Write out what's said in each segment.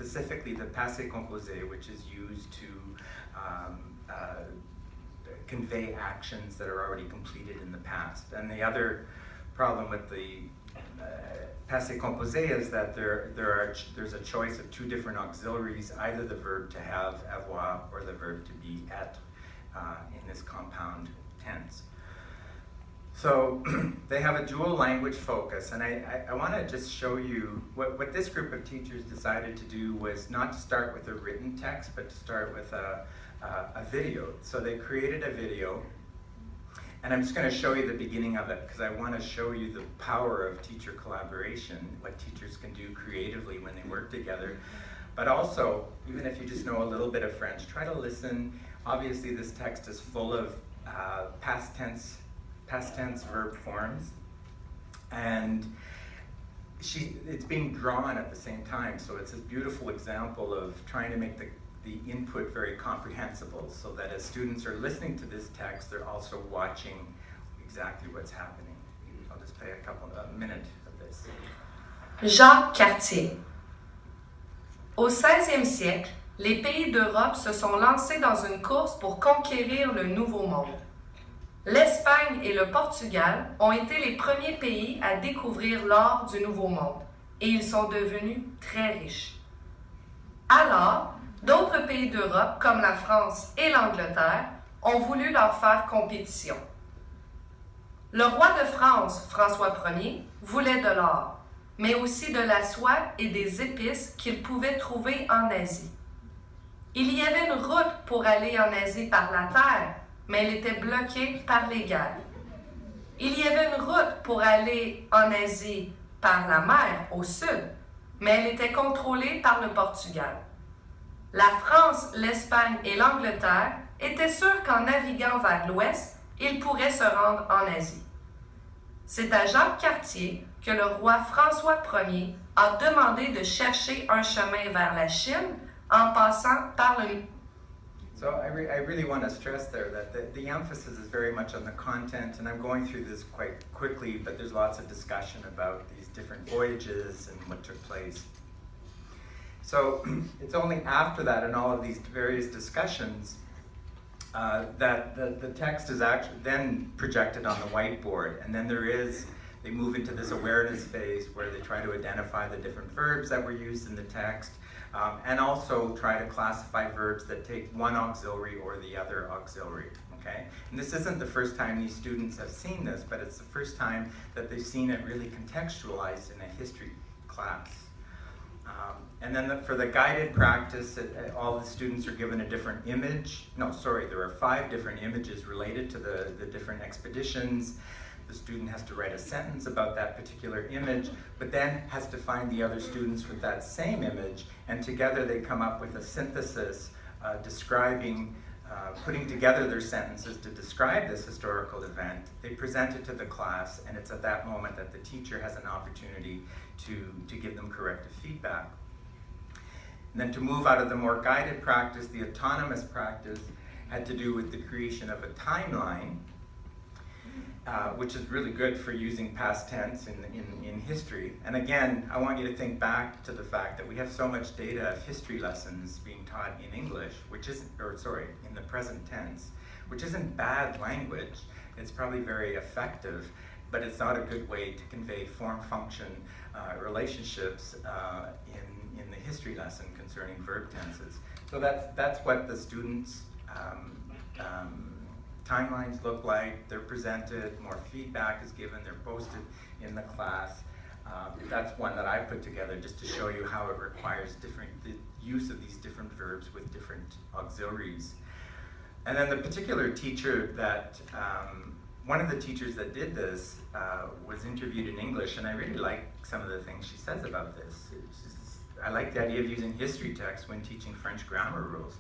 specifically the passé composé, which is used to convey actions that are already completed in the past. And the other problem with the passé composé is that there's a choice of two different auxiliaries, either the verb to have, avoir, or the verb to be, être, in this compound tense. So they have a dual language focus, and I want to just show you what this group of teachers decided to do was not to start with a written text, but to start with a video. So they created a video, and I'm just going to show you the beginning of it because I want to show you the power of teacher collaboration, what teachers can do creatively when they work together. But also, even if you just know a little bit of French, try to listen. Obviously, this text is full of past tense verb forms, and it's being drawn at the same time. So it's a beautiful example of trying to make the input very comprehensible so that as students are listening to this text, they're also watching exactly what's happening. I'll just play a minute of this. Jacques Cartier. Au 16e siècle, les pays d'Europe se sont lancés dans une course pour conquérir le Nouveau Monde. L'Espagne et le Portugal ont été les premiers pays à découvrir l'or du Nouveau Monde et ils sont devenus très riches. Alors, d'autres pays d'Europe, comme la France et l'Angleterre, ont voulu leur faire compétition. Le roi de France, François Ier, voulait de l'or, mais aussi de la soie et des épices qu'il pouvait trouver en Asie. Il y avait une route pour aller en Asie par la terre, mais elle était bloquée par les guerres. Il y avait une route pour aller en Asie par la mer au sud, mais elle était contrôlée par le Portugal. La France, l'Espagne et l'Angleterre étaient sûrs qu'en naviguant vers l'ouest, ils pourraient se rendre en Asie. C'est à Jacques Cartier que le roi François Ier a demandé de chercher un chemin vers la Chine en passant par le... So I really want to stress there that the emphasis is very much on the content, and I'm going through this quite quickly, but there's lots of discussion about these different voyages and what took place. So it's only after that in all of these various discussions that the text is actually then projected on the whiteboard, and then they move into this awareness phase where they try to identify the different verbs that were used in the text, and also try to classify verbs that take one auxiliary or the other auxiliary, okay? And this isn't the first time these students have seen this, but it's the first time that they've seen it really contextualized in a history class. And then for the guided practice, all the students are given a different image. No, sorry, there are 5 different images related to the different expeditions. The student has to write a sentence about that particular image, but then has to find the other students with that same image, and together they come up with a synthesis describing, putting together their sentences to describe this historical event. They present it to the class, and it's at that moment that the teacher has an opportunity to give them corrective feedback. And then to move out of the more guided practice, the autonomous practice had to do with the creation of a timeline, which is really good for using past tense in history. And again, I want you to think back to the fact that we have so much data of history lessons being taught in English, in the present tense, which isn't bad language. It's probably very effective, but it's not a good way to convey form-function relationships in the history lesson concerning verb tenses. So that's what the students' timelines look like. They're presented, more feedback is given, they're posted in the class. That's one that I put together just to show you how it requires the use of these different verbs with different auxiliaries. And then the particular teacher that, one of the teachers that did this was interviewed in English, and I really like some of the things she says about this. I like the idea of using history text when teaching French grammar rules.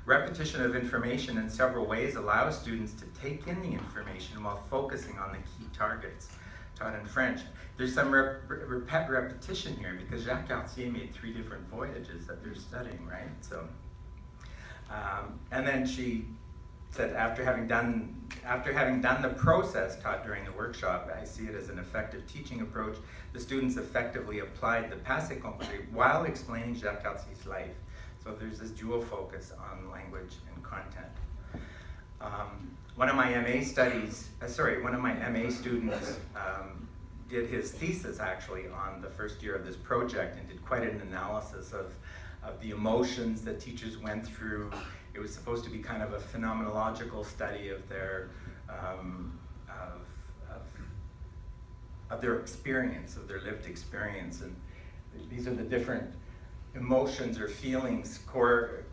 Repetition of information in several ways allows students to take in the information while focusing on the key targets taught in French. There's some repetition here because Jacques Cartier made 3 different voyages that they're studying, right? So, and then she said after having done the process taught during the workshop, I see it as an effective teaching approach. The students effectively applied the passé compris while explaining Jacques Cartier's life. So there's this dual focus on language and content. One of my MA students did his thesis actually on the first year of this project and did quite an analysis of the emotions that teachers went through. It was supposed to be kind of a phenomenological study of their of their experience, of their lived experience, and these are the different emotions or feelings, core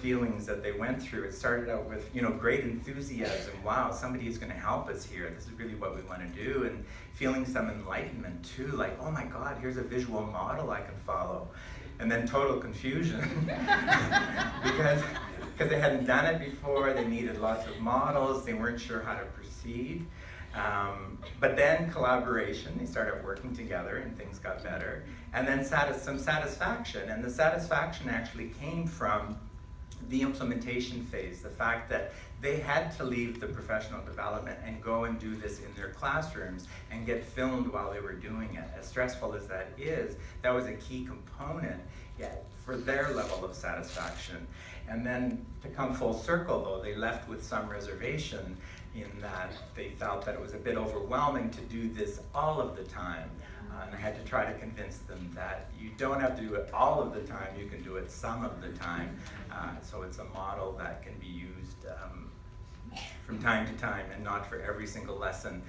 feelings that they went through. It started out with, great enthusiasm. Wow, somebody is going to help us here. This is really what we want to do. And feeling some enlightenment too, like, oh my God, here's a visual model I can follow. And then total confusion because they hadn't done it before. They needed lots of models. They weren't sure how to proceed. But then collaboration, they started working together and things got better. And then some satisfaction. And the satisfaction actually came from the implementation phase, the fact that they had to leave the professional development and go and do this in their classrooms and get filmed while they were doing it. As stressful as that is, that was a key component for their level of satisfaction. And then to come full circle though, they left with some reservation in that they felt that it was a bit overwhelming to do this all of the time. And I had to try to convince them that you don't have to do it all of the time, you can do it some of the time. So it's a model that can be used from time to time and not for every single lesson.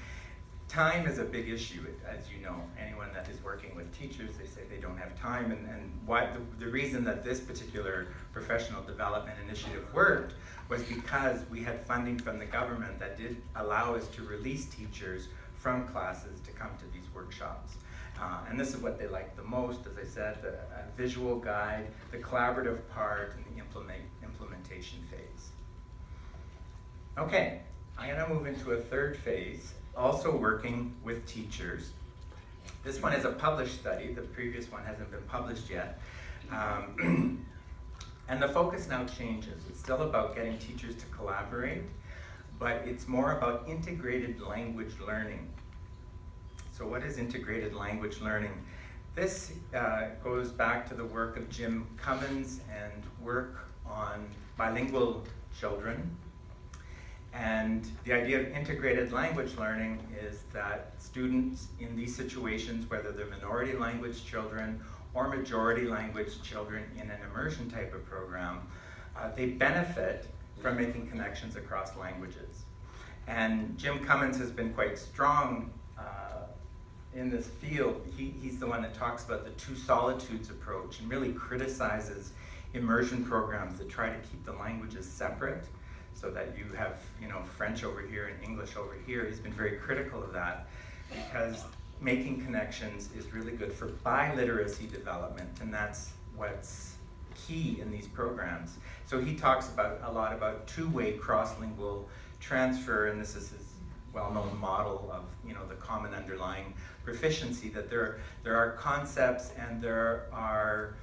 Time is a big issue, as you know. Anyone that is working with teachers, they say they don't have time. And why the reason that this particular professional development initiative worked was because we had funding from the government that did allow us to release teachers from classes to come to these workshops. And this is what they liked the most, as I said, the visual guide, the collaborative part, and the implementation phase. Okay, I'm going to move into a third phase, also working with teachers. This one is a published study. The previous one hasn't been published yet. And the focus now changes. It's still about getting teachers to collaborate, but it's more about integrated language learning. So what is integrated language learning? This goes back to the work of Jim Cummins and work on bilingual children. And the idea of integrated language learning is that students in these situations, whether they're minority language children or majority language children in an immersion type of program, they benefit from making connections across languages. And Jim Cummins has been quite strong in this field. He's the one that talks about the two solitudes approach and really criticizes immersion programs that try to keep the languages separate so that you have, French over here and English over here. He's been very critical of that because making connections is really good for biliteracy development, and that's what's key in these programs. So he talks a lot about two-way crosslingual transfer, and this is his well-known model of the common underlying proficiency, that there are concepts and there are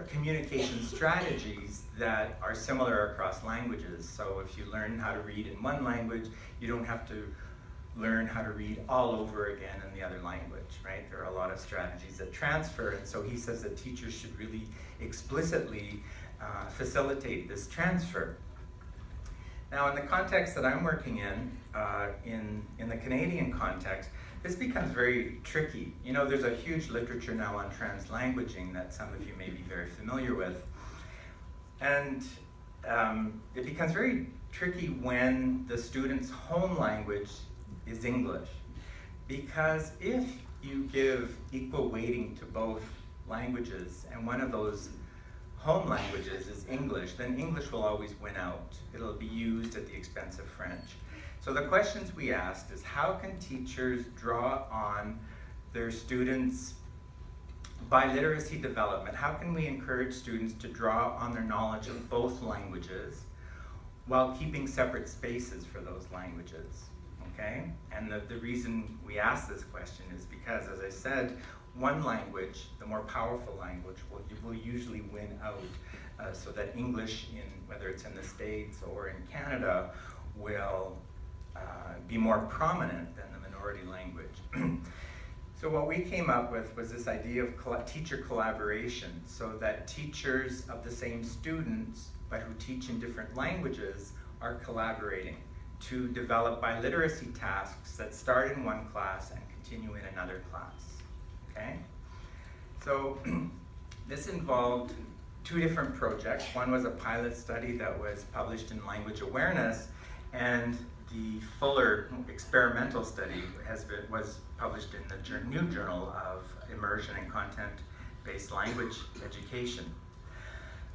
communication strategies that are similar across languages. So if you learn how to read in one language, you don't have to learn how to read all over again in the other language, right? There are a lot of strategies that transfer, and so he says that teachers should really explicitly facilitate this transfer. Now, in the context that I'm working in the Canadian context, this becomes very tricky. There's a huge literature now on translanguaging that some of you may be very familiar with. And it becomes very tricky when the student's home language is English. Because if you give equal weighting to both languages, and one of those home languages is English, then English will always win out. It'll be used at the expense of French. So the questions we asked is, how can teachers draw on their students' biliteracy development? How can we encourage students to draw on their knowledge of both languages while keeping separate spaces for those languages? Okay? And the reason we ask this question is because, as I said, one language, the more powerful language, will usually win out, so that English, whether it's in the States or in Canada, will be more prominent than the minority language. So what we came up with was this idea of teacher collaboration, so that teachers of the same students, but who teach in different languages, are collaborating to develop biliteracy tasks that start in one class and continue in another class, okay? So this involved two different projects. One was a pilot study that was published in Language Awareness, and the fuller experimental study was published in the New Journal of Immersion and Content-Based Language Education.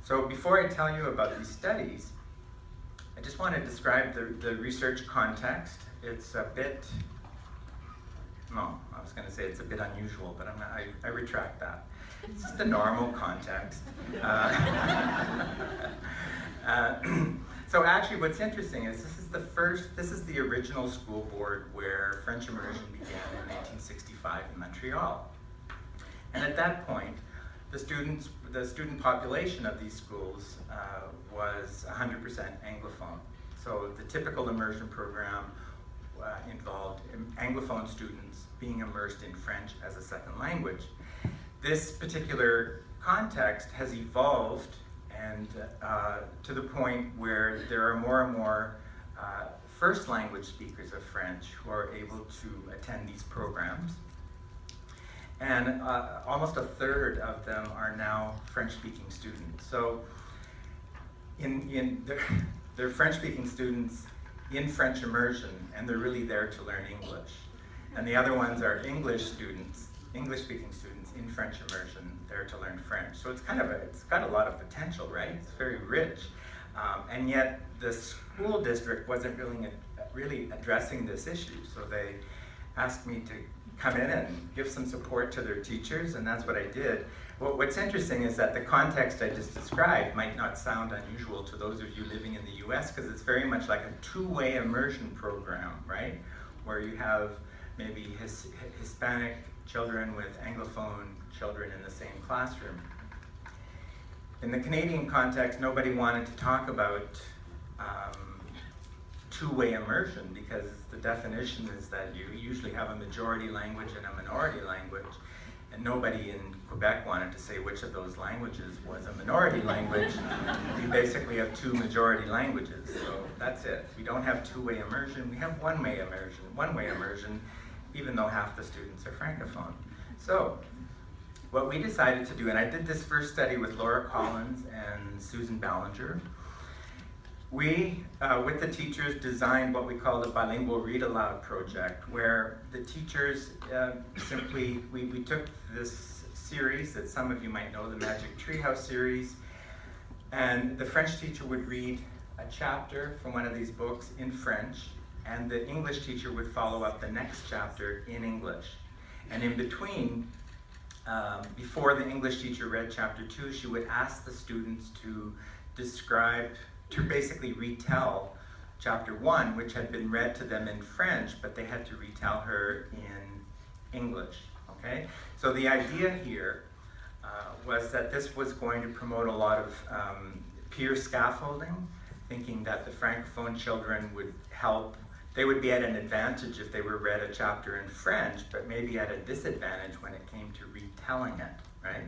So before I tell you about these studies, I just want to describe the research context. It's a bit, no, I was going to say it's a bit unusual, but I retract that. It's just the normal context. So actually what's interesting is this is the original school board where French immersion began in 1965 in Montreal. And at that point, the student population of these schools was 100% Anglophone. So the typical immersion program involved Anglophone students being immersed in French as a second language. This particular context has evolved and to the point where there are more and more first language speakers of French who are able to attend these programs. And almost a third of them are now French-speaking students. So they're French-speaking students in French immersion, and they're really there to learn English. And the other ones are English students, English-speaking students in French immersion, there to learn French. So it's got a lot of potential, right? It's very rich. And yet the school district wasn't really addressing this issue. So they asked me to come in and give some support to their teachers, and that's what I did. What's interesting is that the context I just described might not sound unusual to those of you living in the US, because it's very much like a two-way immersion program, right? Where you have maybe Hispanic children with Anglophone children in the same classroom. In the Canadian context, nobody wanted to talk about two-way immersion, because the definition is that you usually have a majority language and a minority language, and nobody in Quebec wanted to say which of those languages was a minority language. We basically have two majority languages, so that's it. We don't have two-way immersion, we have one-way immersion, even though half the students are Francophone. So what we decided to do, and I did this first study with Laura Collins and Susan Ballinger, we, with the teachers, designed what we call the Bilingual Read Aloud project, where the teachers we took this series that some of you might know, the Magic Treehouse series, and the French teacher would read a chapter from one of these books in French, and the English teacher would follow up the next chapter in English. And in between, before the English teacher read chapter 2, she would ask the students to basically retell chapter 1, which had been read to them in French, but they had to retell her in English, okay? So the idea here was that this was going to promote a lot of peer scaffolding, thinking that the Francophone children would help. They would be at an advantage if they were read a chapter in French, but maybe at a disadvantage when it came to retelling it, right?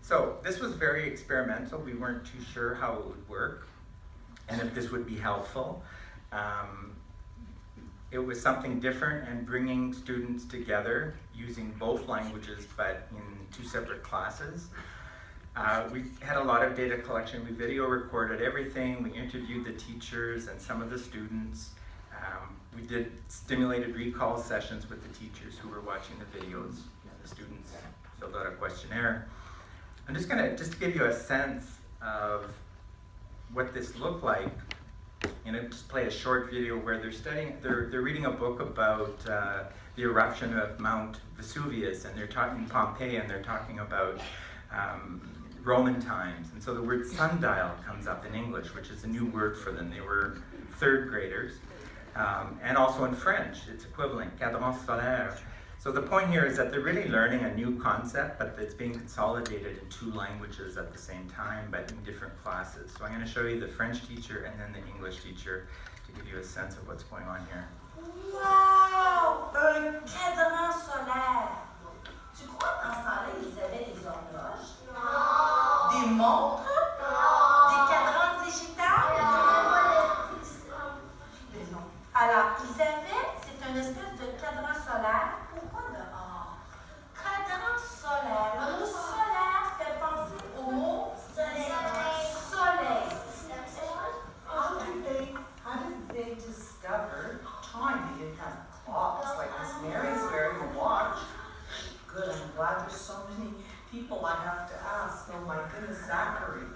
So this was very experimental. We weren't too sure how it would work and if this would be helpful. It was something different, and bringing students together using both languages but in two separate classes. We had a lot of data collection. We video recorded everything. We interviewed the teachers and some of the students. We did stimulated recall sessions with the teachers who were watching the videos. The students filled out a questionnaire. I'm just going to give you a sense of what this looked like. Just play a short video where they're reading a book about the eruption of Mount Vesuvius, and they're talking Pompeii, and they're talking about Roman times. And so the word sundial comes up in English, which is a new word for them. They were third graders. And also in French, it's equivalent, cadran solaire. So the point here is that they're really learning a new concept, but it's being consolidated in 2 languages at the same time, but in different classes. So I'm going to show you the French teacher and then the English teacher to give you a sense of what's going on here. Wow! Un cadran solaire! Tu crois qu'en ce temps-là, ils avaient des horloges? Non! Des montres? Non! Des cadrans digitales? Non! Alors, ils avaient, c'est une espèce de cadran solaire. Pourquoi dehors? Cadran solaire. Le mot solaire fait penser au mot soleil. How did they discover time? They didn't have clocks like Miss Mary's wearing a watch. Good, I'm glad there's so many people I have to ask. Oh my goodness, Zachary.